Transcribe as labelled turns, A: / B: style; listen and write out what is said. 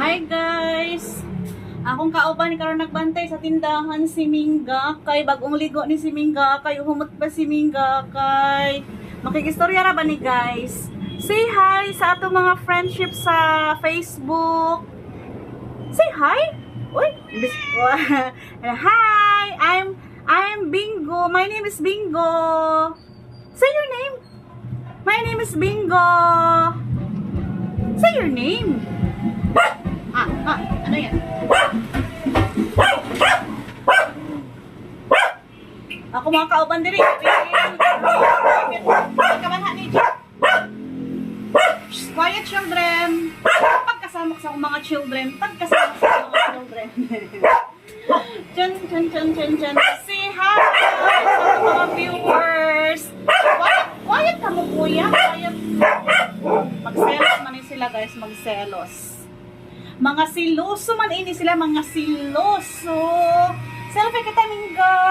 A: Hi guys! Akong kauban ni karon nagbantay sa tindahan si Mingga kay bagong ligo ni si Mingga kay humot pa si Mingga kay makikistorya ra ba ni guys? Say hi sa ato mga friendship sa Facebook. Say hi. Uy, hi. I'm Bingo. My name is Bingo. Say your name. My name is Bingo. Say your name. Ano yan? Ako mga kauban diri. Kabanha ni quiet children. Pagkasama sa mga children. Pagkasama sa mga children. Chan. Say hi sa mga viewers. Quiet ka mo kuya. Quiet. Magselos man sila guys. Magselos. Mga siloso man ini sila. Mga siloso. Selfie kita Mingga.